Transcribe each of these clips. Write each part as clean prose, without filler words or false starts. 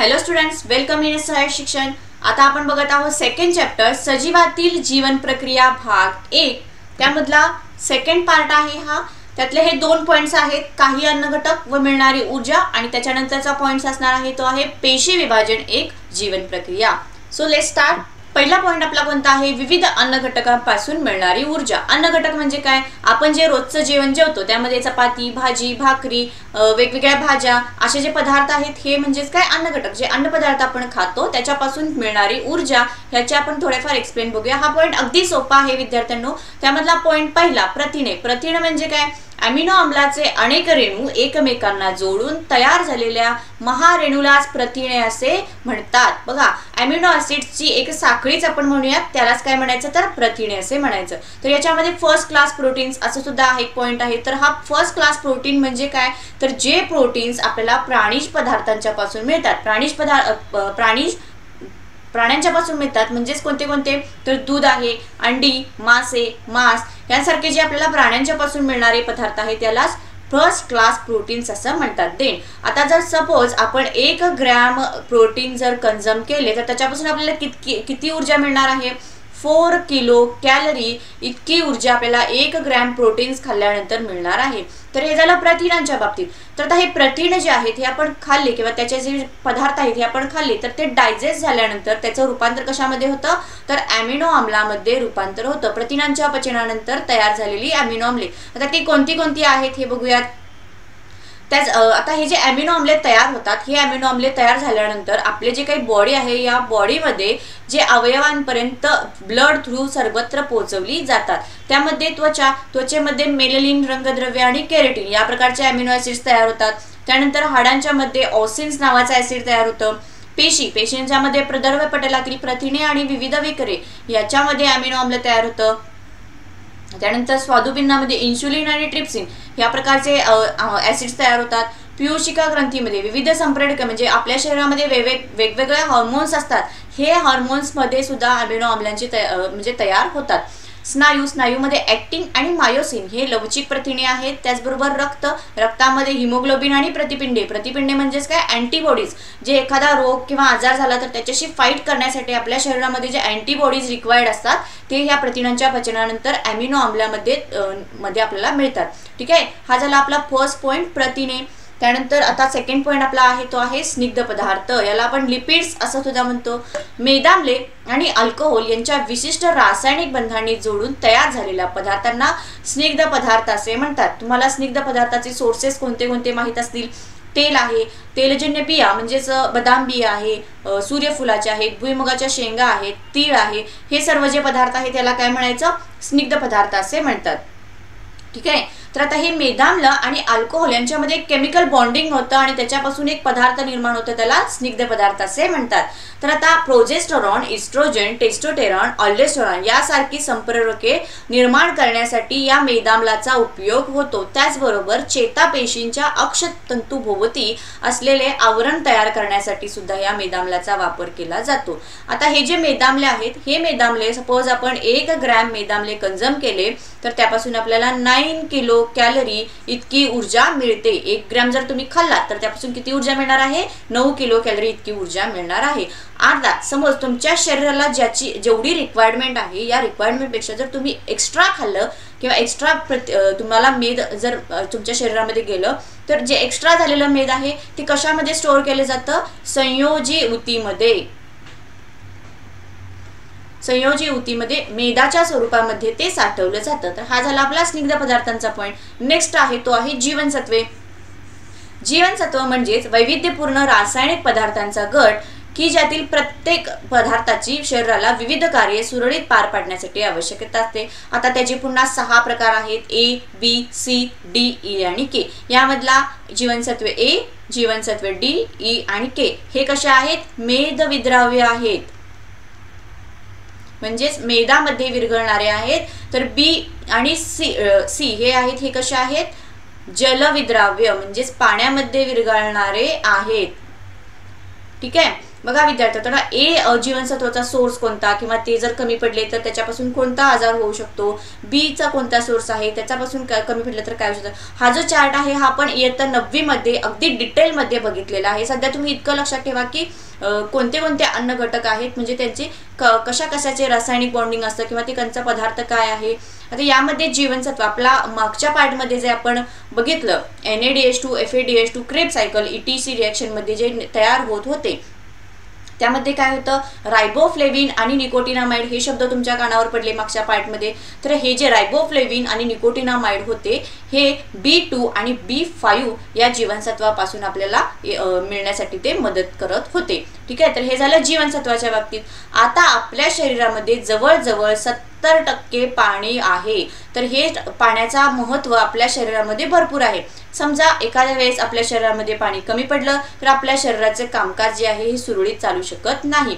Hello students, welcome in सहाय्यक शिक्षण। आता आपण बघत आहोत सेकंड चॅप्टर सजीवातील जीवन प्रक्रिया भाग 1। त्यामधला सेकंड पार्ट आहे हा। त्यातले हे दोन पॉइंट्स आहेत, काही अन्न घटक व मिळणारी ऊर्जा, आणि त्याच्यानंतरचा पॉइंट्स असणार आहे तो आहे पेशी विभाजन एक जीवन प्रक्रिया। So let's start. पहिला पॉइंट आपला कोणता आहे? विविध अन्न घटकांपासून मिळणारी ऊर्जा। अन्न घटक म्हणजे काय? आपण जे रोजचं जेवण जेवतो त्यामध्ये चपाती, भाजी, भाकरी, वेगवेगळ्या भाज्या असे जे पदार्थ आहेत हे म्हणजेच काय? अन्न घटक। जे अन्न पदार्थ आपण खातो त्याच्यापासून मिळणारी ऊर्जा, ह्याचे आपण थोडेफार एक्सप्लेन बघूया। हा पॉइंट अगदी सोपा आहे विद्यार्थ्यांनो। त्यामधला पॉइंट पहिला, प्रथिने। प्रथिने म्हणजे काय? अमिनो आम्लाचे अनेक रेणू एकमेकांना जोडून तयार झालेल्या महारेणूलाच प्रथिने असे म्हणतात। बघा, अमिनो ऍसिड्सची एक साखळीच आपण म्हणूयात, त्यालाच काय म्हणायचं तर प्रथिने असे म्हणायचं। तर याच्यामध्ये फर्स्ट क्लास प्रोटीन्स असं सुद्धा हा एक पॉइंट आहे। तर हा फर्स्ट क्लास प्रोटीन म्हणजे काय? तर जे प्रोटीन्स आपल्याला प्राणिज पदार्थांच्या पासून मिळतात। प्राण्यांच्या पासून मिळतात म्हणजेच कोणते कोणते? तर दूध आहे, अंडी, मासे, मांस यांसारखे जे आपल्याला प्राण्यांच्या पासून मिळणारे पदार्थ आहेत त्यालाच फर्स्ट क्लास प्रोटीन्स असं म्हणतात। देन आता जर सपोज आपण 1 ग्रॅम प्रोटीन जर कंझ्युम केले तर त्याच्यापासून आपल्याला किती ऊर्जा मिळणार आहे? 4 किलो कॅलरी इतकी ऊर्जा आपल्याला 1 ग्रॅम प्रोटीन्स खाल्ल्यानंतर मिळणार आहे। तर हे झालं प्रथिनांच्या बाबतीत। तर आता हे प्रथिन जे आहेत हे आपण खाल्ले किंवा त्याचे जे पदार्थ आहेत हे आपण खाल्ले तर ते डायजेस्ट झाल्यानंतर त्याचं रूपांतर कशामध्ये होतं? तर अमिनो आम्लामध्ये रूपांतर होतं। प्रथिनांच्या पचनानंतर तयार झालेली अमिनो आम्ले। आता ती कोणती कोणती आहेत हे बघूयात। त्याच आता हे जे अमिनो आम्ले तयार होतात, हे अमिनो आम्ले तयार झाल्यानंतर आपले जे काही बॉडी आहे या बॉडीमध्ये जे अवयवांपर्यंत ब्लड थ्रू सर्वत्र पोहोचवली जातात। त्यामध्ये त्वचेमध्ये मेलॅनिन रंगद्रव्य आणि केराटिन या प्रकारचे अमिनो ऍसिड्स तयार होतात। त्यानंतर हाडांच्या मध्ये ऑसिन्स नावाचं ऍसिड तयार होतं। पेशींच्या मध्ये प्रदर्भ पटलातील प्रथिने आणि विविध विकरे याच्यामध्ये अमिनो आम्ल तयार होतं। त्यानंतर स्वादुपिंडामध्ये इन्सुलिन आणि ट्रिप्सिन या प्रकारचे ऍसिड्स तयार होतात। पीयूषिका ग्रंथीमध्ये विविध संप्रेरक म्हणजे आपल्या शरीरामध्ये वेगवेगळे हार्मोन्स असतात, हे हार्मोन्स मध्ये सुद्धा अमिनो आम्लांचे म्हणजे तयार होतात। स्नायूमध्ये ॲक्टिन आणि मायोसिन हे लवचिक प्रथिने आहेत। त्याचबरोबर रक्तामध्ये हिमोग्लोबिन आणि प्रतिपिंडे म्हणजेच काय? अँटीबॉडीज। जे एखादा रोग किंवा आजार झाला तर त्याच्याशी फाईट करण्यासाठी आपल्या शरीरामध्ये जे अँटीबॉडीज रिक्वायर्ड असतात ते ह्या प्रथिनांच्या पचनानंतर अमिनो आम्लामध्ये आपल्याला मिळतात। ठीक आहे, हा झाला आपला फर्स्ट पॉइंट, प्रथिने। त्यानंतर आता सेकंड पॉइंट आपला आहे तो आहे स्निग्ध पदार्थ, याला आपण लिपिड्स असं सुद्धा म्हणतो। मेदाम्ले आणि अल्कोहोल यांच्या विशिष्ट रासायनिक बंधांनी जोडून तयार झालेल्या पदार्थांना स्निग्ध पदार्थ असे म्हणतात। तुम्हाला स्निग्ध पदार्थाचे सोर्सेस कोणते कोणते माहित असतील? तेल आहे, तेलजन्य बिया म्हणजेच बदाम बिया आहे, सूर्यफुलाचे आहेत, भुईमुगाच्या शेंगा आहेत, तीळ आहे, हे सर्व जे पदार्थ आहेत त्याला काय म्हणायचं? स्निग्ध पदार्थ असे म्हणतात। ठीक आहे, तर आता हे मेदाम्ल आणि अल्कोहोल यांच्यामध्ये केमिकल बॉन्डिंग होतं आणि त्याच्यापासून एक पदार्थ निर्माण होतं, त्याला स्निग्ध पदार्थ असे म्हणतात। तर आता प्रोजेस्टेरॉन, इस्ट्रोजन, टेस्टोस्टेरॉन, ऑल्डोस्टेरॉन यासारखी संप्रेरके निर्माण करण्यासाठी या मेदाम्लाचा उपयोग होतो। त्याचबरोबर चेतापेशींच्या अक्षतंतूभोवती असलेले आवरण तयार करण्यासाठी सुद्धा या मेदाम्लाचा वापर केला जातो। आता हे जे मेदाम्ले आहेत हे मेदाम्ले सपोज आपण 1 ग्रॅम मेदाम्ले कंझ्युम केले तर त्यापासून आपल्याला 9 किलो कॅलरी इतकी ऊर्जा मिळते। 1 ग्रॅम जर तुम्ही खाल्लात तर त्यापासून किती ऊर्जा मिळणार आहे? 9 किलो कॅलरी इतकी ऊर्जा मिळणार आहे। आता समज तुमच्या शरीराला जेवढी रिक्वायरमेंट आहे या रिक्वायरमेंट पेक्षा जर तुम्ही एक्स्ट्रा खाल्लं किंवा एक्स्ट्रा तुम्हाला मेद जर तुमच्या शरीरामध्ये गेलं तर जे एक्स्ट्रा झालेलं मेद आहे ते कशामध्ये स्टोअर केले जातं? संयोजी ऊतीमध्ये मेदाच्या स्वरूपामध्ये ते साठवलं जातं। तर हा झाला आपला स्निग्ध पदार्थांचा पॉइंट। नेक्स्ट आहे तो आहे जीवनसत्वे। जीवनसत्व म्हणजेच वैविध्यपूर्ण रासायनिक पदार्थांचा गट की ज्यातील प्रत्येक पदार्थाची शरीराला विविध कार्ये सुरळीत पार पाडण्यासाठी आवश्यकता असते। आता त्याचे पुन्हा 6 प्रकार आहेत, A, B, C, D, E आणि K। यामधला जीवनसत्वे A, जीवनसत्वे D, E आणि K हे कसे आहेत? मेदविद्राव्य आहेत, म्हणजेच मेदामध्ये विरघळणारे आहेत। तर B आणि C हे आहेत, हे कसे आहेत? जलविद्राव्य म्हणजेच पाण्यामध्ये विरघळणारे आहेत। ठीक आहे, बघा विद्यार्थ्यांना ए जीवनसत्वाचा सोर्स कोणता किंवा ते जर कमी पडले तर त्याच्यापासून कोणता आजार होऊ शकतो, बी चा कोणता सोर्स आहे त्याच्यापासून कमी पडले तर काय होऊ शकतं. हा जो चार्ट आहे हा आपण इयत्ता 9वी मध्ये अगदी डिटेल मध्ये बघितलेला आहे. सध्या तुम्ही इतकं लक्षात ठेवा की कोणते कोणते अन्न घटक आहेत म्हणजे त्यांचे कशा कशाचे रासायनिक बॉन्डिंग असतं किंवा ते कंचा पदार्थ काय आहे. आता यामध्ये जीवनसत्व आपला मागच्या पार्टमध्ये जे आपण बघितलं NADH2 FADH2 crab cycle ETC reaction मध्ये जे तयार होत होते त्यामध्ये काय होतं रायबोफ्लेविन आणि निकोटिनामाइड हे शब्द तुमच्या कानावर पडले मागच्या पार्टमध्ये. तर हे जे रायबोफ्लेविन आणि निकोटिनामाइड होते हे B2 आणि B5 या जीवनसत्वापासून आपल्याला मिळण्यासाठी ते मदत करत होते. ठीक आहे, तर हे झालं जीवनसत्वाच्या बाबतीत. आता आपल्या शरीरामध्ये जवळजवळ 70% पाणी आहे. तर हे पाण्याचा महत्त्व आपल्या शरीरामध्ये भरपूर आहे. समजा एखाद्या वेळेस आपल्या शरीरामध्ये पाणी कमी पडलं तर आपल्या शरीराचे कामकाज जे आहे हे सुरळीत चालू शकत नाही.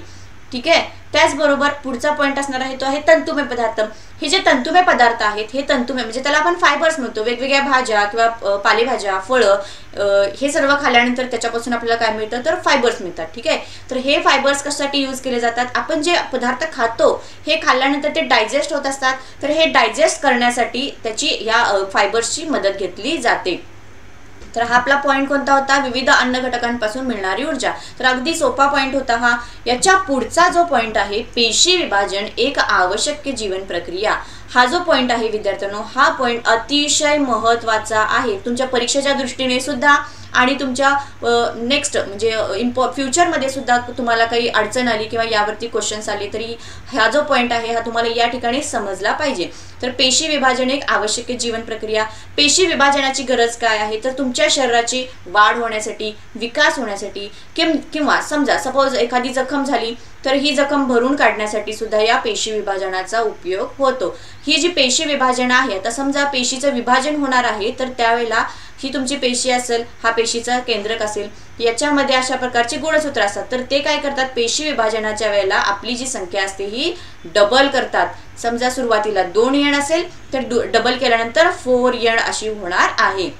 ठीक आहे, त्याचबरोबर पुढचा पॉईंट असणार आहे तो आहे तंतुमय पदार्थ. हे जे तंतुमय पदार्थ आहेत हे तंतुमय म्हणजे त्याला आपण फायबर्स म्हणतो. वेगवेगळ्या भाज्या किंवा पालेभाज्या फळं हे सर्व खाल्ल्यानंतर त्याच्यापासून आपल्याला काय मिळतं तर फायबर्स मिळतात. ठीक आहे, तर हे फायबर्स कशासाठी यूज केले जातात. आपण जे पदार्थ खातो हे खाल्ल्यानंतर ते डायजेस्ट होत असतात. तर हे डायजेस्ट करण्यासाठी त्याची या फायबर्सची मदत घेतली जाते. तर हा आपला पॉइंट कोणता होता विविध अन्न घटकांपासून मिळणारी ऊर्जा. तर अगदी सोपा पॉइंट होता हा. याच्या पुढचा जो पॉइंट आहे पेशी विभाजन एक आवश्यक जीवन प्रक्रिया. हा जो पॉइंट आहे विद्यार्थ्यांनो हा पॉइंट अतिशय महत्त्वाचा आहे तुमच्या परीक्षेच्या दृष्टीने सुद्धा आणि तुमच्या नेक्स्ट म्हणजे फ्युचरमध्ये सुद्धा तुम्हाला काही अडचण आली किंवा यावरती क्वेश्चन्स आले तरी हा जो पॉइंट आहे हा तुम्हाला या ठिकाणी समजला पाहिजे. तर पेशी विभाजन एक आवश्यक जीवन प्रक्रिया. पेशी विभाजनाची गरज काय आहे तर तुमच्या शरीराची वाढ होण्यासाठी विकास होण्यासाठी किंवा समजा सपोज एखादी जखम झाली तर ही जखम भरून काढण्यासाठी सुद्धा या पेशी विभाजनाचा उपयोग होतो. ही जी पेशी विभाजन आहे आता समजा पेशीचं विभाजन होणार आहे तर त्यावेळेला ही तुमची पेशी असेल हा पेशीचा केंद्रक असेल याच्यामध्ये अशा प्रकारचे गुणसूत्र असतात. तर ते काय करतात पेशी विभाजनाच्या वेळेला आपली जी संख्या असते ही डबल करतात. समजा सुरुवातीला 2 यण असेल तर डबल केल्यानंतर 4 यण अशी होणार आहे.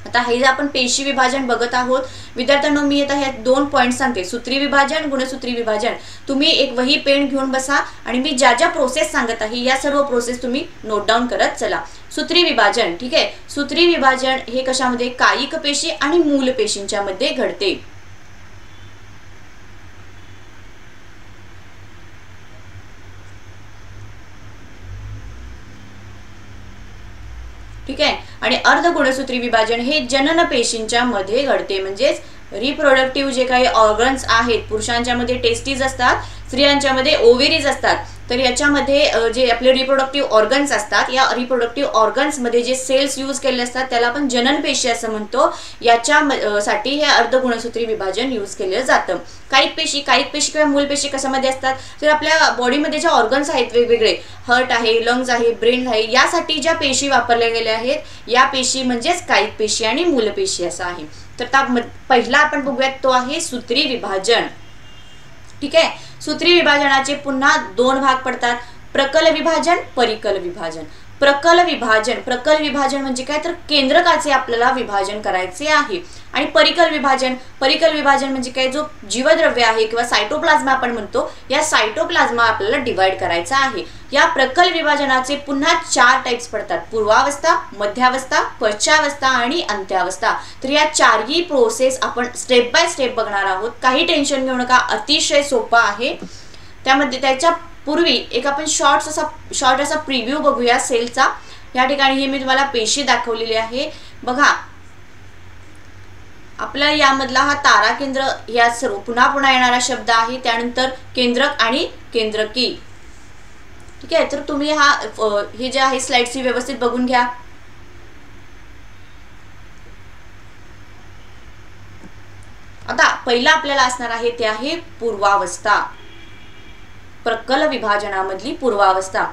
आता हे जे आपण पेशी विभाजन बघत आहोत विद्यार्थ्यांनो मी आता हे 2 पॉइंट सांगते सूत्री विभाजन गुणसूत्री विभाजन. तुम्ही एक वही पेन घेऊन बसा आणि मी ज्या ज्या प्रोसेस सांगत आहे या सर्व प्रोसेस तुम्ही नोट डाऊन करत चला. सूत्री विभाजन ठीक आहे सूत्री विभाजन हे कशामध्ये कायिक पेशी आणि मूल पेशींच्या मध्ये घडते. ठीक आहे आणि अर्धगुणसूत्री विभाजन हे जनन पेशींच्या मध्ये घडते. म्हणजेच रिप्रोडक्टिव्ह जे काही ऑर्गन्स आहेत पुरुषांच्या मध्ये टेस्टिस असतात स्त्रियांच्या मध्ये ओव्हेरीज असतात. तर याच्यामध्ये जे आपले रिप्रोडक्टिव्ह ऑर्गन्स असतात या रिप्रोडक्टिव्ह ऑर्गन्स मध्ये जे सेल्स यूज केले असतात त्याला आपण जनन पेशी असं म्हणतो. याच्यासाठी हे अर्धगुणसूत्री विभाजन यूज केलं जातं. कायिक पेशी किंवा मूल पेशी कशामध्ये असतात तर आपल्या बॉडीमध्ये जे ऑर्गन्स आहेत वेगवेगळे हार्ट आहे लंग्स आहे ब्रेन आहे यासाठी ज्या पेशी वापरल्या गेल्या आहेत या पेशी म्हणजेच कायिक पेशी आणि मूल पेशी असं आहे. तर पहिला आपण बघूयात तो आहे सूत्री विभाजन. ठीक आहे सूत्री विभाजनाचे पुन्हा 2 भाग पडतात प्रकल विभाजन परिकल विभाजन. प्रकल विभाजन म्हणजे काय तर केंद्रकाचे आपल्याला विभाजन करायचे आहे. आणि परिकल विभाजन म्हणजे काय जो जीवद्रव्य आहे किंवा सायटोप्लाझ्मा आपण म्हणतो या सायटोप्लाझ्मा आपल्याला डिवाइड करायचा आहे. या प्रकल विभाजनाचे पुन्हा 4 टाइप्स पडतात पूर्वावस्था मध्यावस्था पश्चावस्था आणि अंत्यावस्था. तर या 4ही प्रोसेस आपण स्टेप बाय स्टेप बघणार आहोत. काही टेन्शन घेऊ नका अतिशय सोपा आहे. त्यामध्ये त्याच्या पूर्वी एक आपण शॉर्ट असा प्रिव्ह्यू बघूया सेलचा. या ठिकाणी हे मी तुम्हाला पेशी दाखवलेली आहे बघा. आपला यामधला हा तारा केंद्र या सर्व पुन्हा येणारा शब्द आहे. त्यानंतर केंद्रक आणि केंद्रकी. ठीक आहे तर तुम्ही हे जे आहे स्लाइड्स व्यवस्थित बघून घ्या. आता पहिला आपल्याला असणार आहे ते आहे पूर्वावस्था. प्रकल विभाजनामधली पूर्वावस्था.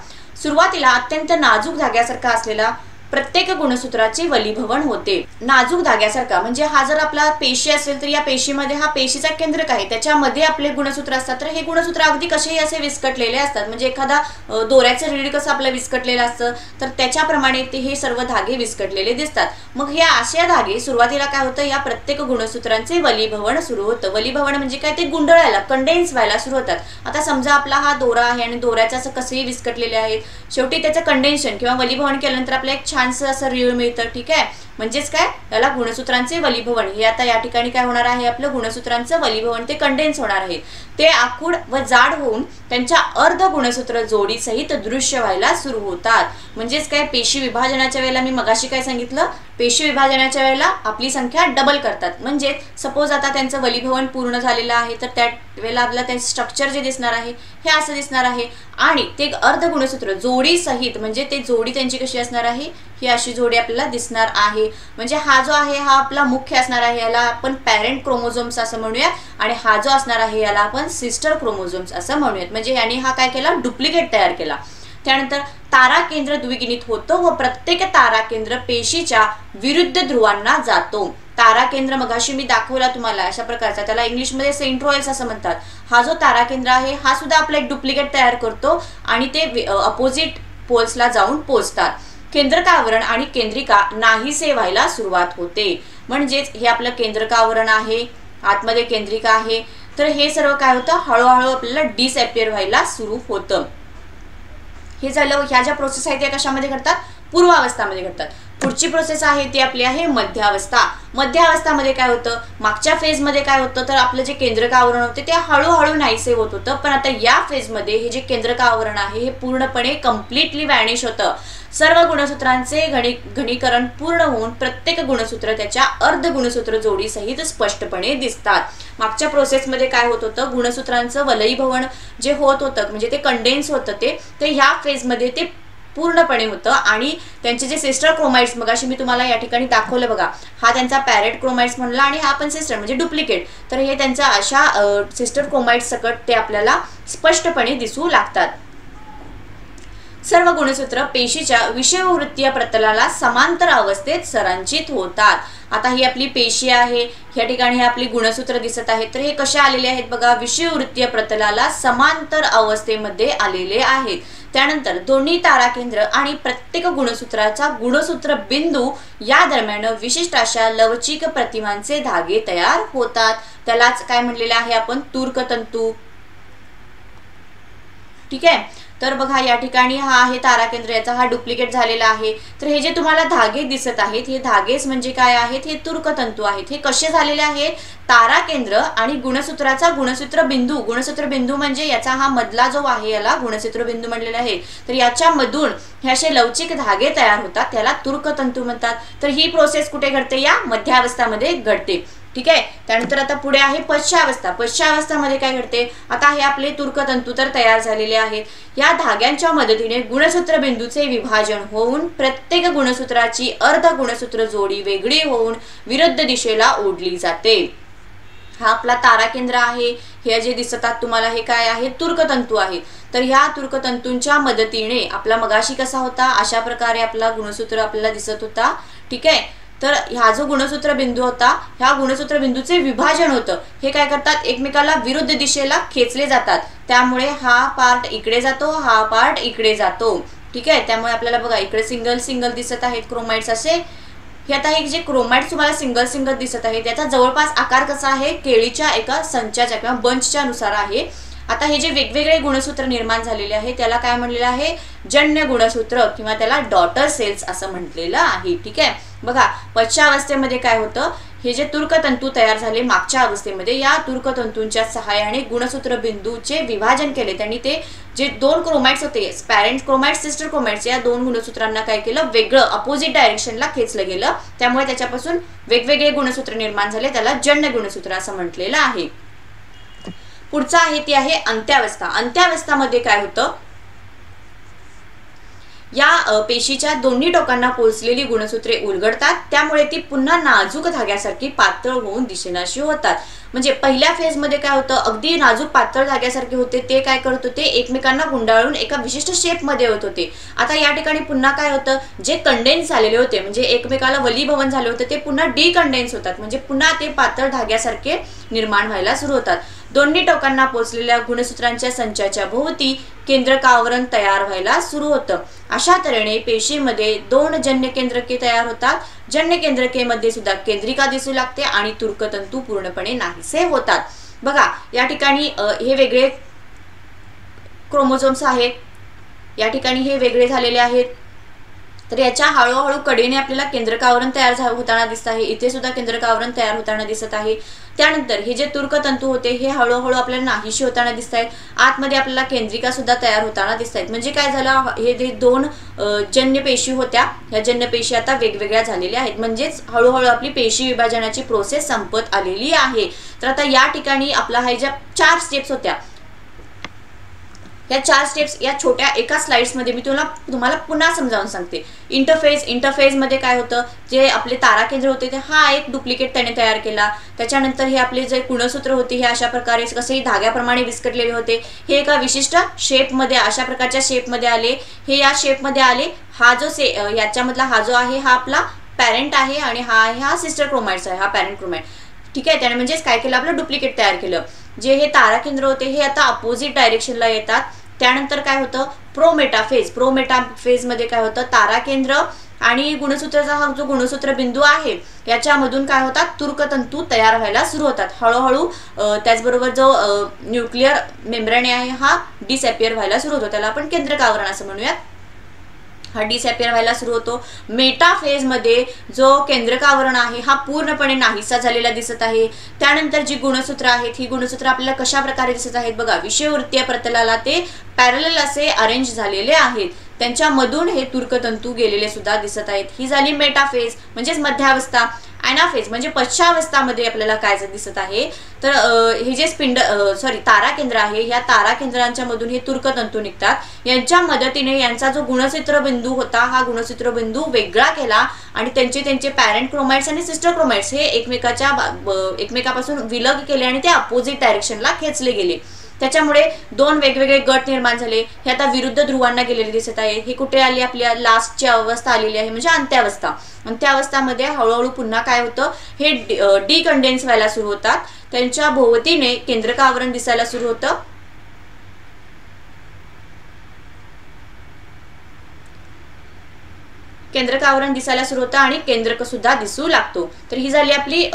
सुरुवातीला अत्यंत नाजूक धाग्यासारखा असलेला प्रत्येक गुणसूत्राचे वलीभवन होते। नाजूक धाग्यासारखा म्हणजे हा जर आपला पेशी असेल तर या पेशीमध्ये हा पेशीचा केंद्रक आहे, त्याच्यामध्ये आपले गुणसूत्र असतात, तर हे गुणसूत्र अगदी कसेही असे विस्कटलेले असतात, म्हणजे एखादा दोऱ्याचं रीळ कसं आपलं विस्कटलेलं असतं तर त्याच्याप्रमाणे ते हे सर्व धागे विस्कटलेले दिसतात। मग हे अशा धागे सुरुवातीला काय होतं, या प्रत्येक गुणसूत्रांचे वलीभवन सुरू होतं। वलीभवन म्हणजे काय, ते गुंडळायला कंडेन्स व्हायला सुरू होतात। आता समजा आपला हा दोरा आहे आणि दोऱ्याचं असं कसेही विस्कटलेले आहेत, शेवटी त्याचं कंडेन्शन किंवा वलीभवन केल्यानंतर आपल्याला एक छानसं असं रीळ मिळतं, ठीक आहे, म्हणजेच काय, याला गुणसूत्रांचे वलीभवन। हे आता या ठिकाणी काय होणार आहे, आपलं गुणसूत्रांचं वलीभवन ते कंडेन्स होणार आहे, ते आखूड व जाड होऊन त्यांच्या अर्ध गुणसूत्र जोडी सहित दृश्य व्हायला सुरू होतात। म्हणजेच काय, पेशी विभाजनाच्या वेळेला मी मगाशी काय सांगितलं, पेशी विभाजनाच्या वेळेला आपली संख्या डबल करतात, म्हणजे सपोज आता त्यांचं वलीभवन पूर्ण झालेलं आहे तर त्या वेळेला आपल्याला त्यांचं स्ट्रक्चर जे दिसणार आहे हे असं दिसणार आहे, आणि ते अर्ध गुणसूत्र जोडी सहित म्हणजे ते जोडी त्यांची कशी असणार आहे, ही अशी जोडी आपल्याला दिसणार आहे। म्हणजे हा जो आहे हा आपला मुख्य असणार आहे, याला आपण पॅरेंट क्रोमोझोम्स असं म्हणूया, आणि हा जो असणार आहे याला आपण सिस्टर क्रोमोझोम्स असं म्हणूयात। म्हणजे याने हा काय केला, डुप्लिकेट तयार केला। त्यानंतर तारा केंद्र द्विगुणित होतं व प्रत्येक तारा केंद्र पेशीच्या विरुद्ध ध्रुवांना जातो। तारा केंद्र मगाशी मी दाखवला तुम्हाला अशा प्रकारचा, त्याला इंग्लिशमध्ये सेंट्रोइड्स असं म्हणतात। हा जो तारा केंद्र आहे हा सुद्धा आपला एक डुप्लिकेट तयार करतो आणि ते अपोजिट पोल्सला जाऊन पोहोचतात। केंद्रकावरण आणि केंद्रिका नाहीसे व्हायला सुरुवात होते, म्हणजेच हे आपलं केंद्रकावरण आहे, आतमध्ये केंद्रिका आहे, तर हे सर्व काय होतं, हळूहळू आपल्याला डिसअपियर व्हायला सुरू होतं। हे झालं, ह्या ज्या प्रोसेस आहेत त्या कशामध्ये घडतात, पूर्वावस्थामध्ये घडतात। पुढची प्रोसेस आहे ती आपली आहे मध्यावस्था। मध्यावस्थामध्ये काय होतं, मागच्या फेज मध्ये काय होतं, तर आपलं जे केंद्रक आवरण होते ते हळूहळू नाहीसे होत होतं, पण आता या फेज मध्ये हे जे केंद्रक आवरण आहे हे पूर्णपणे कम्प्लिटली वॅनिश होतं। सर्व गुणसूत्रांचे घनीकरण पूर्ण होऊन प्रत्येक गुणसूत्र त्याच्या अर्ध गुणसूत्र जोडी सहित स्पष्टपणे दिसतात। मागच्या प्रोसेसमध्ये काय होत होतं, गुणसूत्रांचं वलयीभवन जे होत होतं म्हणजे ते कंडेन्स होतं, ते ह्या फेजमध्ये ते पूर्णपणे होतं, आणि त्यांचे जे सिस्टर क्रोमाइड्स मगाशी मी तुम्हाला या ठिकाणी दाखवलं बघा, हा त्यांचा पॅरेट क्रोमाइड्स म्हणला आणि हा पण सिस्टर म्हणजे डुप्लिकेट, तर हे त्यांच्या अशा सिस्टर क्रोमाइड्स सकट ते आपल्याला स्पष्टपणे दिसू लागतात। सर्व गुणसूत्र पेशीच्या विषुववृत्तीय प्रतलाला समांतर अवस्थेत संरचित होतात। आता ही आपली पेशी आहे, या ठिकाणी हे आपली गुणसूत्र दिसत आहेत, तर हे कसे आलेले आहेत बघा, विषुववृत्तीय प्रतलाला समांतर अवस्थेमध्ये आलेले आहेत। त्यानंतर दोन्ही ताराकेंद्र आणि प्रत्येक गुणसूत्राचा गुणसूत्र बिंदू या दरम्यान विशिष्ट अशा लवचिक प्रतिमांचे धागे तयार होतात, त्यालाच काय म्हणलेले आहे आपण, तूर्कतंतू, ठीक आहे। तर बघा या ठिकाणी हा आहे ताराकेंद्र, याचा हा डुप्लिकेट झालेला आहे, तर हे जे तुम्हाला धागे दिसत आहेत हे धागेच म्हणजे काय आहेत, हे तूर्कतंतू आहेत। हे कसे झालेले आहेत, ताराकेंद्र आणि गुणसूत्राचा गुणसूत्र बिंदू म्हणजे याचा हा मधला जो आहे याला गुणसूत्र बिंदू म्हणलेला आहे, तर याच्या मधून हे असे लवचिक धागे तयार होतात, त्याला तूर्कतंतू म्हणतात। तर ही प्रोसेस कुठे घडते, या मध्यावस्थामध्ये घडते, ठीक आहे। त्यानंतर आता पुढे आहे पश्चावस्था। पश्चावस्थामध्ये काय घडते, आता हे आपले तूर्कतंतू तर तयार झालेले आहेत, या धाग्यांच्या मदतीने गुणसूत्र बिंदूचे विभाजन होऊन प्रत्येक गुणसूत्राची अर्ध गुणसूत्र जोडी वेगळी होऊन विरुद्ध दिशेला ओढली जाते। हा आपला ताराकेंद्र आहे, हे जे दिसतात तुम्हाला हे काय आहे, तूर्कतंतू आहे। तर ह्या तूर्कतंतूंच्या मदतीने आपला मगाशी कसा होता, अशा प्रकारे आपला गुणसूत्र आपल्याला दिसत होता, ठीक आहे। तर हा जो गुणसूत्र बिंदू होता, ह्या गुणसूत्र बिंदूचे विभाजन होतं, हे काय करतात, एकमेकाला विरुद्ध दिशेला खेचले जातात, त्यामुळे हा पार्ट इकडे जातो, हा पार्ट इकडे जातो, ठीक आहे। त्यामुळे आपल्याला बघा इकडे सिंगल सिंगल दिसत आहेत क्रोमाइड्स असे, हे आता हे जे क्रोमाइड्स तुम्हाला सिंगल सिंगल दिसत आहे त्याचा जवळपास आकार कसा आहे, केळीच्या एका संचाच्या किंवा बंचच्या नुसार आहे। आता हे जे वेगवेगळे गुणसूत्र निर्माण झालेले आहे त्याला काय म्हणलेलं आहे, जन्य गुणसूत्र किंवा त्याला डॉटर सेल्स असं म्हटलेलं आहे, ठीक आहे। बघा पश्चावस्थेमध्ये काय होतं, हे जे तूर्कतंतू तयार झाले मागच्या अवस्थेमध्ये, या तूर्कतंतूंच्या सहाय्याने गुणसूत्र बिंदूचे विभाजन केले, त्यांनी ते जे दोन क्रोमाइड्स होते, पॅरेंट क्रोमाइड्स सिस्टर क्रोमाइड्स, या दोन गुणसूत्रांना काय केलं, वेगळं अपोजिट डायरेक्शनला खेचलं गेलं, त्यामुळे त्याच्यापासून वेगवेगळे गुणसूत्र निर्माण झाले, त्याला जन्य गुणसूत्र असं म्हटलेलं आहे। पुढचा आहे ती आहे अंत्यावस्था। अंत्यावस्थामध्ये काय होतं, या पेशीच्या दोन्ही टोकांना पोहोचलेली गुणसूत्रे उलगडतात, त्यामुळे ती पुन्हा नाजूक धाग्यासारखी पातळ होऊन दिसेनाशी होतात। म्हणजे पहिल्या फेजमध्ये काय होतं, अगदी नाजूक पातळ धाग्यासारखे होते, ते काय करत होते, एकमेकांना गुंडाळून एका विशिष्ट शेपमध्ये होत होते. आता या ठिकाणी पुन्हा काय होतं, जे कंडेन्स झालेले होते म्हणजे एकमेकाला वलीभवन झाले होते ते पुन्हा डिकंडेन्स होतात, म्हणजे पुन्हा ते पातळ धाग्यासारखे निर्माण व्हायला सुरू होतात. दोन्ही टोकांना पोचलेल्या गुणसूत्रांच्या संचाच्या भोवती केंद्रक आवरण तयार व्हायला सुरू होतं. अशा तऱ्हेने पेशीमध्ये 2 जन्य केंद्रके तयार होतात. जन्य केंद्रकेमध्ये सुद्धा केंद्रिका दिसू लागते आणि तुर्कतंतू पूर्णपणे नाहीसे होतात. बघा या ठिकाणी हे वेगळे क्रोमोझोम्स आहेत, या ठिकाणी हे वेगळे झालेले आहेत. तर याच्या हळूहळू कडेने आपल्याला केंद्रकावरण तयार होताना दिसत आहे, इथे सुद्धा केंद्रकावरण तयार होताना दिसत आहे. त्यानंतर हे जे तुर्कतंतू होते हे हळूहळू आपल्याला नाहीशी होताना दिसत आहेत. आतमध्ये आपल्याला केंद्रिका सुद्धा तयार होताना दिसत आहेत. म्हणजे काय झालं, हे जे 2 जन्य पेशी होत्या, ह्या जन्य पेशी आता वेगवेगळ्या झालेल्या आहेत, म्हणजेच हळूहळू आपली पेशी विभाजनाची प्रोसेस संपत आलेली आहे. तर आता या ठिकाणी आपला हा ज्या 4 स्टेप्स होत्या, या 4 स्टेप्स या छोट्या एका स्लाइड्स मध्ये मी तुम्हाला पुन्हा समजावून सांगते. इंटरफेज मध्ये काय होतं, जे आपले ताराकेंद्र होते ते हा एक डुप्लिकेट त्याने तयार केला. त्याच्यानंतर हे आपले जे गुणसूत्र होते हे अशा प्रकारे कसे धाग्याप्रमाणे विस्कटलेले होते, हे एका विशिष्ट शेपमध्ये अशा प्रकारच्या शेपमध्ये आले, हे या शेपमध्ये आले. हा जो याच्यामधला हा जो आहे हा आपला पॅरेंट आहे आणि हा सिस्टर क्रोमॅट्स आहे, हा पॅरेंट क्रोमॅट. ठीक आहे, त्याने म्हणजेच काय केलं, आपलं डुप्लिकेट तयार केलं. जे हे ताराकेंद्र होते हे आता अपोजिट डायरेक्शनला येतात. त्यानंतर काय होतं, प्रोमेटाफेज मध्ये काय होतं, ताराकेंद्र आणि गुणसूत्राचा हा जो गुणसूत्र बिंदू आहे याच्यामधून काय होतात, तुर्कतंतू तयार व्हायला सुरू होतात हळूहळू. त्याचबरोबर जो न्यूक्लिअर मेम्ब्रेन आहे हा डिसअपियर व्हायला सुरू होतो, त्याला आपण केंद्रक आवरण असं म्हणूयात, हा डिसअपियर व्हायला सुरू होतो. मेटाफेज मध्ये जो केंद्रक आवरण आहे हा पूर्णपणे नाहीसा झालेला दिसत आहे. त्यानंतर जी गुणसूत्र आहेत ही गुणसूत्र आपल्याला कशा प्रकारे दिसत आहेत बघा, विषुववृत्तीय प्रतलाला ते पॅरलल असे अरेंज झालेले आहेत, त्यांच्यामधून हे तुर्कतंतू गेलेले सुद्धा दिसत आहेत. ही झाली मेटाफेज म्हणजेच मध्यावस्था. ॲनाफेज म्हणजे पश्चावस्थामध्ये आपल्याला काय दिसत आहे, तर हे जे ताराकेंद्र आहे, ह्या ताराकेंद्रांच्या मधून हे तुर्कतंतू निघतात. यांच्या मदतीने यांचा जो गुणसूत्र बिंदू होता हा गुणसूत्र बिंदू वेगळा केला आणि त्यांचे पॅरेंट क्रोमॅट्स आणि सिस्टर क्रोमॅट्स हे एकमेकापासून विलग केले आणि ते अपोजिट डायरेक्शनला खेचले गेले. त्याच्यामुळे 2 वेगवेगळे गट निर्माण झाले. हे आता विरुद्ध ध्रुवांना गेलेले दिसत आहे. हे कुठे आली, आपल्या लास्टची अवस्था आलेली आहे म्हणजे अंत्यावस्था. अंत्यावस्थामध्ये हळूहळू पुन्हा काय होतं, हे डिकंडेन्स व्हायला सुरू होतात. त्यांच्या भोवतीने केंद्रक आवरण दिसायला सुरू होतं. केंद्रक आवरण दिसायला सुरू होतं आणि केंद्रक सुद्धा दिसू लागतो. तर ही झाली आपली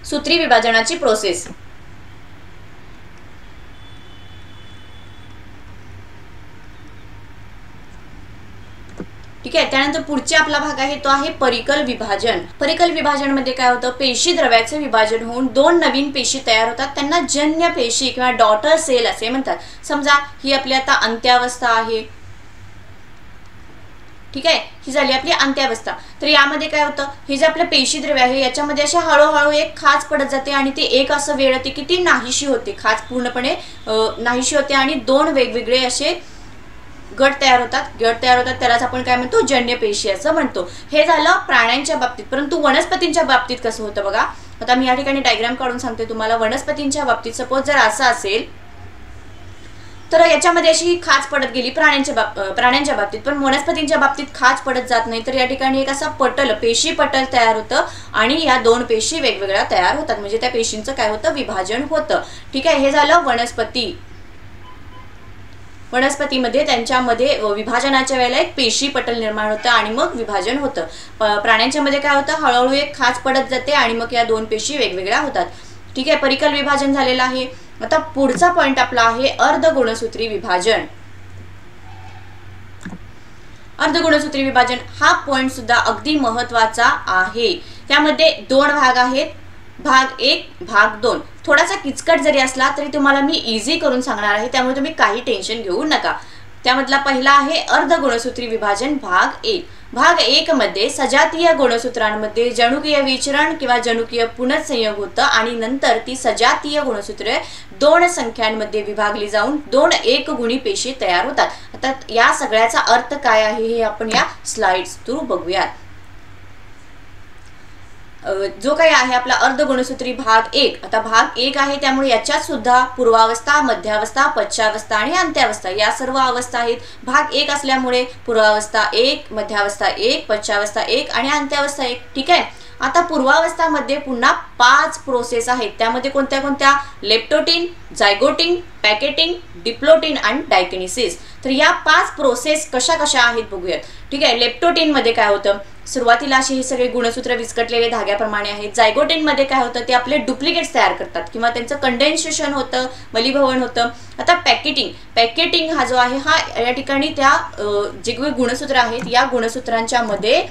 सूत्री विभाजनाची प्रोसेस. ठीक आहे, त्यानंतर पुढचा आपला भाग आहे तो आहे परिकल विभाजन. परिकल विभाजन मध्ये काय होतं, पेशी द्रव्याचे विभाजन होऊन 2 नवीन पेशी तयार होतात, त्यांना जन्य पेशी किंवा डॉटर सेल असे म्हणतात. समजा ही आपली आता अंत्यावस्था आहे. ठीक आहे, ही झाली आपली अंत्यावस्था. तर यामध्ये काय होतं, हे जे आपलं पेशी द्रव्य आहे याच्यामध्ये असे हळूहळू एक खाच पडत जाते आणि ते एक असं वेळ येते की ती नाहीशी होते, खाच पूर्णपणे नाहीशी होते आणि 2 वेगवेगळे असे गट तयार होतात. त्यालाच आपण काय म्हणतो, जन्य पेशी असं म्हणतो. हे झालं प्राण्यांच्या बाबतीत. परंतु वनस्पतींच्या बाबतीत कसं होतं बघा, आता मी या ठिकाणी डायग्राम काढून सांगते तुम्हाला. वनस्पतींच्या बाबतीत सपोज जर असं असेल तर याच्यामध्ये अशी खाच पडत गेली प्राण्यांच्या बाबतीत, पण वनस्पतींच्या बाबतीत खाच पडत जात नाही. तर या ठिकाणी एक असा पेशी पटल तयार होतं आणि या 2 पेशी वेगवेगळ्या तयार होतात, म्हणजे त्या पेशींचं काय होतं, विभाजन होतं. ठीक आहे, हे झालं वनस्पतीमध्ये त्यांच्यामध्ये विभाजनाच्या वेळेला एक पेशी पटल निर्माण होतं आणि मग विभाजन होतं. प्राण्यांच्या मध्ये काय होतं, हळूहळू एक खाच पडत जाते आणि मग या 2 पेशी वेगवेगळ्या होतात. ठीक आहे, परिकल विभाजन झालेलं आहे. आता पुढचा पॉइंट आपला आहे अर्धगुणसूत्री विभाजन. अर्धगुणसूत्री विभाजन हा पॉइंट सुद्धा अगदी महत्त्वाचा आहे. त्यामध्ये 2 भाग आहेत, भाग 1 भाग 2. थोडासा किचकट जरी असला तरी तुम्हाला मी इझी करून सांगणार आहे, त्यामुळे तुम्ही काही टेन्शन घेऊ नका. त्यामधला पहिला आहे अर्धगुणसूत्री विभाजन भाग 1. भाग 1 मध्ये सजातीय गुणसूत्रांमध्ये जनुकीय विचरण किंवा जनुकीय पुनर्संयोग होतं आणि नंतर ती सजातीय गुणसूत्रे 2 संख्यांमध्ये विभागली जाऊन 2 एकगुणी पेशी तयार होतात. आता या सगळ्याचा अर्थ काय आहे हे आपण या स्लाइड्स थ्रू बघूयात. जो काही आहे आपला अर्धगुणसूत्री भाग 1, आता भाग 1 आहे त्यामुळे याच्यात सुद्धा पूर्वावस्था, मध्यावस्था, पश्चावस्था आणि अंत्यावस्था या सर्व अवस्था आहेत. भाग 1 असल्यामुळे पूर्वावस्था 1, मध्यावस्था 1, पश्चावस्था 1 आणि अंत्यावस्था 1. ठीक आहे. आता पूर्वावस्थामध्ये पुन्हा 5 प्रोसेस आहेत. त्यामध्ये कोणत्या कोणत्या? लेप्टोटीन, जायगोटीन, पॅकेटिंग, डिप्लोटीन आणि डायकिनेसिस. तर या 5 प्रोसेस कशा कशा आहेत बघूयात. ठीक आहे. लेप्टोटीन मध्ये काय होतं? सुरुवातीला असे हे सगळे गुणसूत्र विस्कटलेले धाग्याप्रमाणे आहेत. जायगोटीन मध्ये काय होतं? ते आपले डुप्लिकेट्स तयार करतात किंवा त्यांचं कंडेन्सेशन होतं, मलीभवन होतं. आता पॅकेटिंग हा जो आहे हा या ठिकाणी त्या जे गुणसूत्र आहेत या गुणसूत्रांच्या मध्ये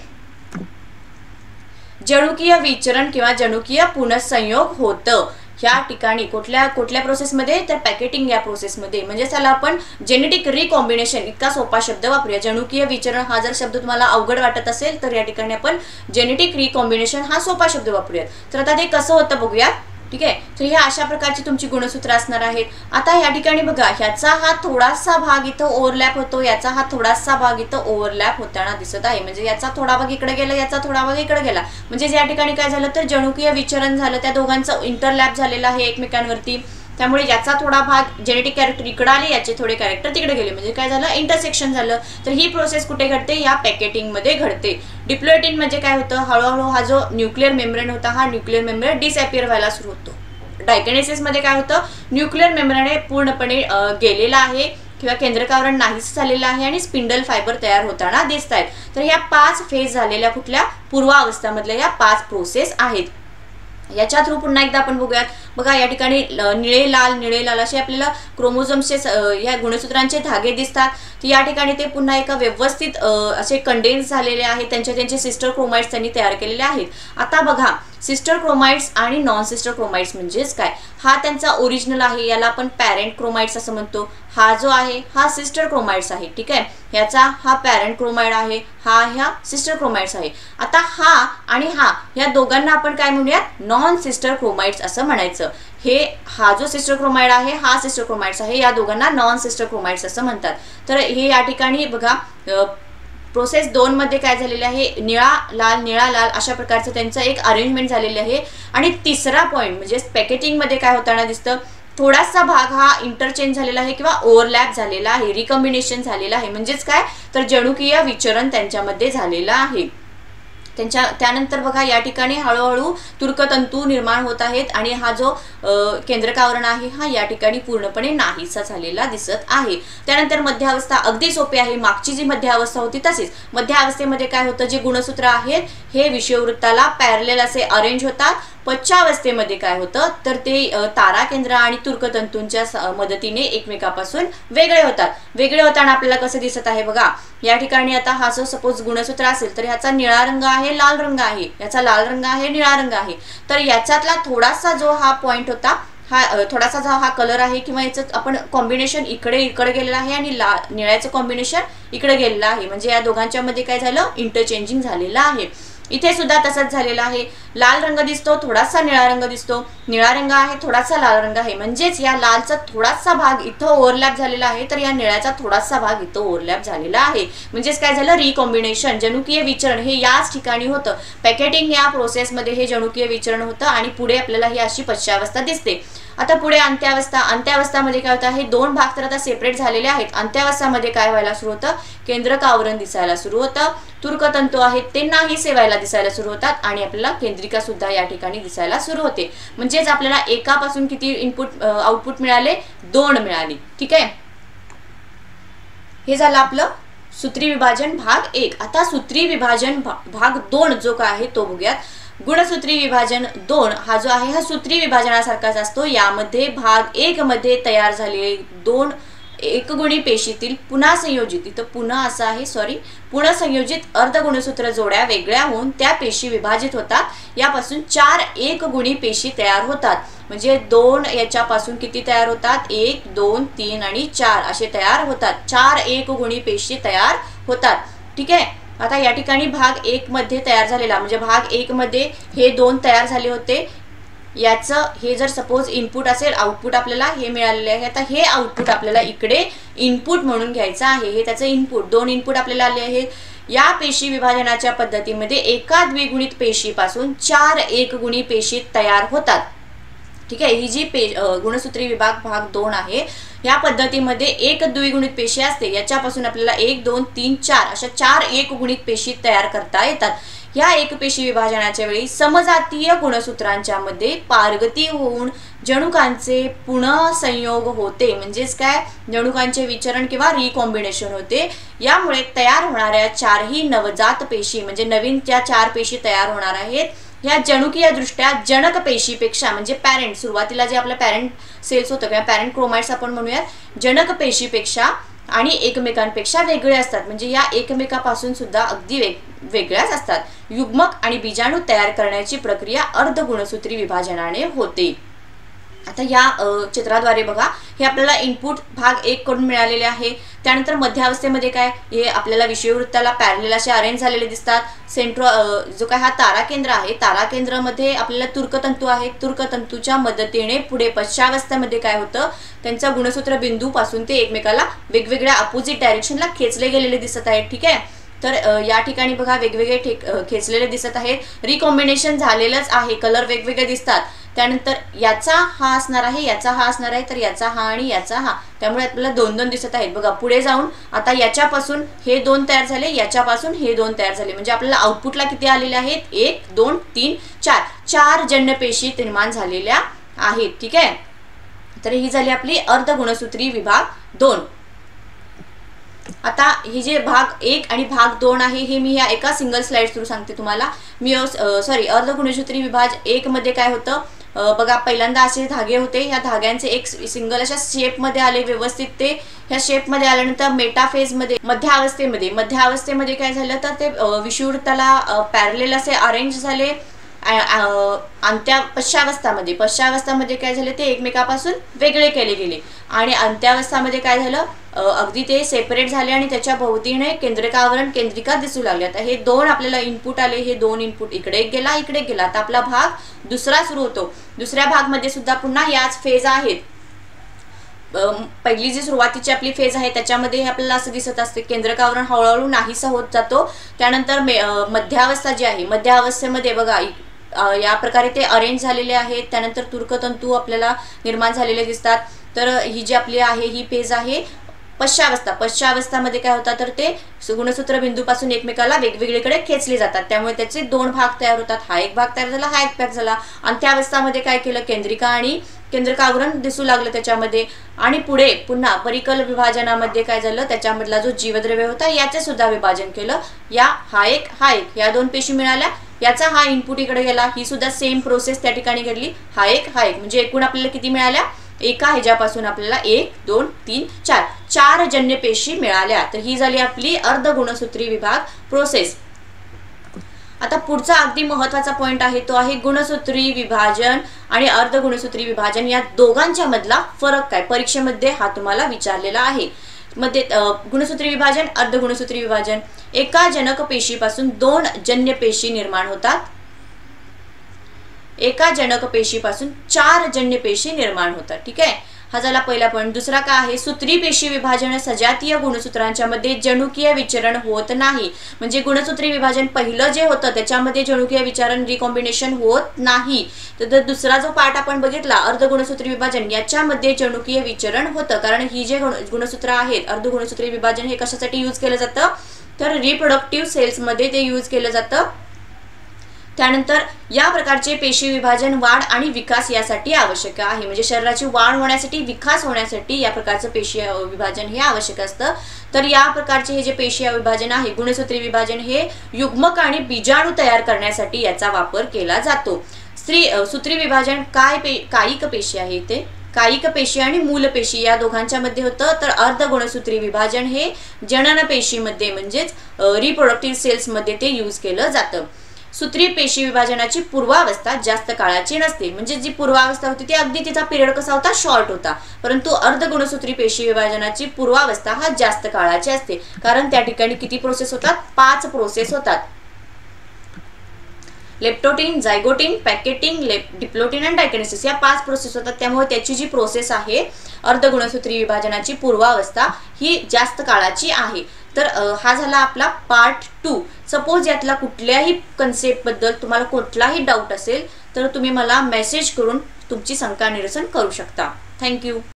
जनुकीय विचरण किंवा जनुकीय पुनःसंयोग होतं. या ठिकाणी कुठल्या प्रोसेसमध्ये? तर पॅकेटिंग या प्रोसेसमध्ये. म्हणजे त्याला आपण जेनेटिक रिकॉम्बिनेशन इतका सोपा शब्द वापरूया. जनुकीय विचरण हा जर शब्द तुम्हाला अवघड वाटत असेल तर या ठिकाणी आपण जेनेटिक रिकॉम्बिनेशन हा सोपा शब्द वापरूयात. तर आता ते कसं होतं बघूयात. ठीक आहे. तर हे अशा प्रकारची तुमची गुणसूत्र असणार आहेत. आता या ठिकाणी बघा, ह्याचा हा थोडासा भाग इथं ओव्हरलॅप होतो, याचा हा थोडासा भाग इथं ओव्हरलॅप होताना दिसत आहे. म्हणजे याचा थोडा भाग इकडे गेला, याचा थोडा भाग इकडे गेला. म्हणजे या ठिकाणी काय झालं तर जनुकीय विचरण झालं, त्या दोघांचं इंटरलॅप झालेलं आहे एकमेकांवरती. त्यामुळे याचा थोडा भाग जेनेटिक कॅरेक्टर इकडे आले, याचे थोडे कॅरेक्टर तिकडे गेले. म्हणजे काय झालं? इंटरसेक्शन झालं. तर ही प्रोसेस कुठे घडते? या पॅकेटिंग मध्ये घडते. डिप्लोटीन म्हणजे काय होतं? हळूहळू हा जो न्यूक्लिअर मेम्ब्रेन होता हा न्यूक्लिअर मेम्ब्रेन डिसअपिअर व्हायला सुरू होतो. डायकिनेसिस मध्ये काय होतं? न्यूक्लिअर मेम्ब्रेन पूर्णपणे गेलेला आहे किंवा केंद्रकावरण नाहीच झालेलं आहे आणि स्पिंडल फायबर तयार होताना दिसत आहेत. तर ह्या 5 फेज झालेल्या कुठल्या? पूर्वावस्थामधल्या या 5 प्रोसेस आहेत. याच्या थ्रू पुन्हा एकदा आपण बघूयात. बघा या ठिकाणी निळे लाल असे आपल्याला क्रोमोझोम्सचे या गुणसूत्रांचे धागे दिसतात. तर या ठिकाणी ते पुन्हा एका व्यवस्थित असे कंडेन्स झालेले आहेत. त्यांचे सिस्टर क्रोमाइड्स त्यांनी तयार केलेले आहेत. आता बघा, सिस्टर क्रोमाइड्स आणि नॉन सिस्टर क्रोमाइड्स म्हणजेच काय? हा त्यांचा ओरिजिनल आहे, याला आपण पॅरेंट क्रोमाइड्स असं म्हणतो. हा जो आहे हा सिस्टर क्रोमाइड्स आहे. ठीक आहे. ह्याचा हा पॅरेंट क्रोमाइड आहे, हा ह्या सिस्टर क्रोमाइड्स आहे. आता हा आणि हा या दोघांना आपण काय म्हणूयात? नॉन सिस्टर क्रोमाइड्स असं म्हणायचं. हा जो सिस्टर क्रोमाइड आहे हा सिस्टर क्रोमाइड्स आहे, या दोघांना नॉन सिस्टर क्रोमाइड्स असं म्हणतात. तर हे या ठिकाणी बघा प्रोसेस 2 मध्ये काय झालेले आहे? निळा लाल अशा प्रकारचं त्यांचं एक अरेंजमेंट झालेलं आहे. आणि तिसरा पॉइंट म्हणजे पॅकेटिंग मध्ये काय होताना दिसतं? थोडासा भाग हा इंटरचेंज झालेला आहे किंवा ओव्हरलॅप झालेला आहे, रिकॉम्बिनेशन झालेला आहे. म्हणजेच काय तर जनुकीय विचरण त्यांच्यामध्ये झालेलं आहे. त्यानंतर बघा या ठिकाणी हळूहळू तुर्कतंतू निर्माण होत आहेत आणि हा जो केंद्रकावरण आहे हा या ठिकाणी पूर्णपणे नाहीसा झालेला दिसत आहे. त्यानंतर मध्यावस्था अगदी सोपी आहे. मागची जी मध्यावस्था होती तशीच. मध्यावस्थेमध्ये काय होतं? जे गुणसूत्र आहेत हे विषुववृत्ताला पॅरलेल असे अरेंज होतात. पश्चावस्थेमध्ये काय होतं तर ते तारा केंद्र आणि तुर्कतंतूंच्या मदतीने एकमेकापासून वेगळे होतात. वेगळे होताना आपल्याला कसं दिसत आहे बघा, या ठिकाणी आता हा जो सपोज गुणसूत्र असेल तर ह्याचा निळा रंग आहे, लाल रंग आहे, याचा लाल रंग आहे, निळा रंग आहे. तर याच्यातला थोडासा जो हा पॉइंट होता हा थोडासा जो हा कलर आहे किंवा याचं आपण कॉम्बिनेशन इकडे गेलेलं आहे आणि निळ्याचं कॉम्बिनेशन इकडे गेलेलं आहे. म्हणजे या दोघांच्या मध्ये काय झालं? इंटरचेंजिंग झालेलं आहे. इथे सुद्धा तसंच झालेलं आहे. लाल रंग दिसतो, थोडासा निळा रंग दिसतो, निळा रंग आहे, थोडासा लाल रंग आहे. म्हणजेच या लालचा थोडासा भाग इथं ओव्हरलॅप झालेला आहे तर या निळ्याचा थोडासा भाग इथं ओव्हरलॅप झालेला आहे. म्हणजेच काय झालं? रिकॉम्बिनेशन, जनुकीय विचरण हे याच ठिकाणी होतं. पॅकेटिंग या प्रोसेसमध्ये हे जनुकीय विचरण होतं आणि पुढे आपल्याला ही अशी पश्चावस्था दिसते. आता पुढे अंत्यावस्थामध्ये काय होतं? हे 2 भाग तर आता सेपरेट झालेले आहेत. अंत्यावस्थामध्ये काय व्हायला सुरू होतं? केंद्रकावरण दिसायला सुरू होतं. तुर्कतंतू आहेत ते नाहीसे व्हायला दिसायला सुरू होतात आणि आपल्याला केंद्रिका सुद्धा या ठिकाणी दिसायला सुरू होते. म्हणजेच आपल्याला एकापासून किती इनपुट आउटपुट मिळाले? 2 मिळाली. ठीक आहे. हे झालं आपलं सूत्री विभाजन भाग 1. आता सूत्री विभाजन भाग 2 जो काय आहे तो बघूयात. गुणसूत्री विभाजन 2 हा जो आहे हा सूत्री विभाजनासारखाच असतो. यामध्ये भाग 1 मध्ये तयार झालेले 2 एकगुणी पेशीतील पुन्हा संयोजित, इथं पुन्हा असं आहे सॉरी, पुन्हा संयोजित अर्धगुणसूत्र जोड्या वेगळ्या होऊन त्या पेशी विभाजित होतात. यापासून 4 एकगुणी पेशी तयार होतात. म्हणजे 2 याच्यापासून किती तयार होतात? 1 2 3 आणि 4 असे तयार होतात. 4 एकगुणी पेशी तयार होतात. ठीक आहे. आता या ठिकाणी भाग 1 मध्ये तयार झालेला म्हणजे भाग 1 मध्ये हे 2 तयार झाले होते. याचं हे जर सपोज इनपुट असेल, आउटपुट आपल्याला हे मिळालेले आहे. आता हे आउटपुट आपल्याला इकडे इनपुट म्हणून घ्यायचं आहे. हे त्याचं इनपुट 2 इनपुट आपल्याला आले आहेत. या पेशी विभाजनाच्या पद्धतीमध्ये एका द्विगुणित पेशीपासून 4 एकगुणी पेशी तयार होतात. ठीक आहे, ही जी गुणसूत्री विभाग भाग 2 आहे, या पद्धतीमध्ये एक द्विगुणित पेशी असते, याच्यापासून आपल्याला 1 2 3 4 अशा 4 एकगुणित पेशी तयार करता येतात. या एकपेशी विभाजनाच्या वेळी समजातीय गुणसूत्रांच्या मध्ये पारगती होऊन जनुकांचे पुनःसंयोग होते, म्हणजेच काय, जनुकांचे विचरण किंवा रिकॉम्बिनेशन होते. यामुळे तयार होणाऱ्या 4ही नवजात पेशी म्हणजे नवीन ज्या 4 पेशी तयार होणार आहेत, ह्या जनुकीय दृष्ट्या जनक पेशीपेक्षा म्हणजे पॅरेंट, सुरुवातीला जे आपलं पॅरेंट सेल्स होतं किंवा पॅरेंट क्रोमाइट्स आपण म्हणूयात, जनक पेशीपेक्षा आणि एकमेकांपेक्षा वेगळे असतात. म्हणजे या एकमेकापासून सुद्धा अगदी वेगळ्याच असतात. युग्मक आणि बीजाणू तयार करण्याची प्रक्रिया अर्धगुणसूत्री विभाजनाने होते. आता या चित्राद्वारे बघा, हे आपल्याला इनपुट भाग 1 कडून मिळालेले आहे. त्यानंतर मध्यावस्थेमध्ये काय, हे आपल्याला विषुववृत्ताला पॅरलल असे अरेंज झालेले दिसतात. जो काय हा ताराकेंद्र आहे, ताराकेंद्रामध्ये आपल्याला तुर्कतंतू आहे. तुर्कतंतूच्या मदतीने पुढे पश्चावस्थेमध्ये काय होतं, त्यांचा गुणसूत्र बिंदूपासून ते एकमेकाला वेगवेगळ्या अपोजिट डायरेक्शनला खेचले गेलेले दिसत आहेत. ठीक आहे, तर या ठिकाणी बघा वेगवेगळे खेचलेले दिसत आहेत. रिकॉम्बिनेशन झालेलंच आहे, कलर वेगवेगळे दिसतात. त्यानंतर याचा हा असणार आहे, याचा हा असणार आहे, तर याचा हा आणि याचा हा, त्यामुळे आपल्याला 2-2 दिसत आहेत. बघा पुढे जाऊन आता याच्यापासून हे 2 तयार झाले, याच्यापासून हे 2 तयार झाले, म्हणजे आपल्याला आउटपुटला किती आलेले आहेत, 1 2 3 4 4 जन्यपेशी निर्माण झालेल्या आहेत. ठीक आहे, तर ही झाली आपली अर्धगुणसूत्री विभाग 2. आता हे जे भाग 1 आणि भाग 2 आहे, हे मी या एका सिंगल स्लाइड थ्रू सांगते तुम्हाला. मी अर्धगुणसूत्री विभाग 1 मध्ये काय होतं बघा, पहिल्यांदा असे धागे होते. या धाग्यांचे एक सिंगल अशा शेप मध्ये आले व्यवस्थित. ते ह्या शेप मध्ये आल्यानंतर मेटाफेज मध्ये मध्यावस्थेमध्ये काय झालं, तर ते विषुववृत्ताला पॅरलल असे अरेंज झाले. पश्चावस्थामध्ये काय झाले, ते एकमेकापासून वेगळे केले गेले. आणि अंत्यावस्थामध्ये काय झालं, अगदी ते सेपरेट झाले आणि त्याच्या भोवतीने केंद्रिकावरण केंद्रिका दिसू लागले. आता हे 2 आपल्याला इनपुट आले, हे 2 इनपुट इकडे एक गेला, इकडे गेला. आता आपला भाग दुसरा सुरू होतो. दुसऱ्या भागमध्ये सुद्धा पुन्हा याच फेज आहेत. पहिली जी सुरुवातीची आपली फेज आहे त्याच्यामध्ये आपल्याला असं दिसत असते, केंद्रकावरण हळूहळू नाहीसा होत जातो. त्यानंतर मध्यावस्था जी आहे, मध्यावस्थेमध्ये बघा या प्रकारे ते अरेंज झालेले आहेत. त्यानंतर तुर्कतंतू आपल्याला निर्माण झालेले दिसतात. तर ही जी आपली आहे ही फेज आहे पश्चावस्थामध्ये काय होतात, तर ते गुणसूत्र बिंदूपासून एकमेकाला वेगवेगळीकडे खेचले जातात. त्यामुळे त्याचे 2 भाग तयार होतात. हा एक भाग तयार झाला, हा एक भाग झाला. अंत्यावस्थामध्ये काय केलं, केंद्रिका आणि केंद्रकावरण दिसू लागलं त्याच्यामध्ये. आणि पुढे पुन्हा परिकल विभाजनामध्ये काय झालं, त्याच्यामधला जो जीवद्रव्य होता याचे सुद्धा विभाजन केलं. हा एक या 2 पेशी मिळाल्या, याचा हा इनपुट इकडे गेला, ही सुद्धा सेम प्रोसेस त्या ठिकाणी घडली. हा एक म्हणजे एकूण आपल्याला किती मिळाल्या, एका ह्याच्यापासून आपल्याला 1 2 3 4 जन्यपेशी मिळाल्या. तर ही झाली आपली अर्धगुणसूत्री विभाग प्रोसेस. आता पुढचा अगदी महत्त्वाचा पॉइंट आहे, तो आहे गुणसूत्री विभाजन आणि अर्धगुणसूत्री विभाजन या दोघांच्या मधला फरक काय. परीक्षेमध्ये हा तुम्हाला विचारलेला आहे. मध्ये गुणसूत्री विभाजन, अर्धगुणसूत्री विभाजन. एका जनक पेशीपासून 2 जन्यपेशी निर्माण होतात. एका जनक पेशीपासून 4 जन्यपेशी निर्माण होतात. ठीक आहे, हा झाला पहिला पॉइंट. दुसरा काय आहे, सूत्री पेशी विभाजन सजातीय गुणसूत्रांच्या मध्ये जनुकीय विचरण होत नाही. म्हणजे गुणसूत्री विभाजन पहिलं जे होतं त्याच्यामध्ये जनुकीय विचरण रिकॉम्बिनेशन होत नाही. तर दुसरा जो पार्ट आपण बघितला अर्धगुणसूत्री विभाजन, याच्यामध्ये जनुकीय विचरण होतं. कारण ही जे गुणसूत्र आहेत, अर्धगुणसूत्री विभाजन हे कशासाठी यूज केलं जातं, तर रिप्रोडक्टिव्ह सेल्स मध्ये ते यूज केलं जातं. त्यानंतर या प्रकारचे पेशी विभाजन वाढ आणि विकास यासाठी आवश्यक आहे. म्हणजे शरीराची वाढ होण्यासाठी, विकास होण्यासाठी या प्रकारचं पेशी विभाजन हे आवश्यक असतं. तर या प्रकारचे हे जे पेशी विभाजन आहे, गुणसूत्री विभाजन, हे युग्मक आणि बीजाणू तयार करण्यासाठी याचा वापर केला जातो. सूत्री विभाजन कायिक पेशी आहे, ते कायिक पेशी आणि मूलपेशी या दोघांच्या मध्ये होतं. तर अर्धगुणसूत्री विभाजन हे जनन पेशीमध्ये म्हणजेच रिप्रोडक्टिव्ह सेल्स मध्ये ते यूज केलं जातं. सूत्री पेशी विभाजनाची पूर्वावस्था जास्त काळाची नसते. म्हणजे जी पूर्वावस्था होती ती अगदी तिचा पिरियड कसा होता, शॉर्ट होता. परंतु अर्धगुणसूत्री पेशी विभाजनाची पूर्वावस्था हा जास्त काळाची असते. कारण त्या ठिकाणी किती प्रोसेस होतात, 5 प्रोसेस होतात. लेप्टोटिन, झायगोटिन, पॅकेटिंग, डिप्लोटिन आणि डायकिनेसिस या 5 प्रोसेस होतात. त्यामुळे त्याची जी प्रोसेस आहे अर्धगुणसूत्री विभाजनाची पूर्वावस्था ही जास्त काळाची आहे. तर हा झाला आपला पार्ट 2. सपोज यातला कुठल्याही कन्सेप्ट बद्दल तुम्हाला कुठलाही डाऊट असेल तर तुम्ही मला मेसेज करून तुमची शंका निरसन करू शकता. थँक्यू.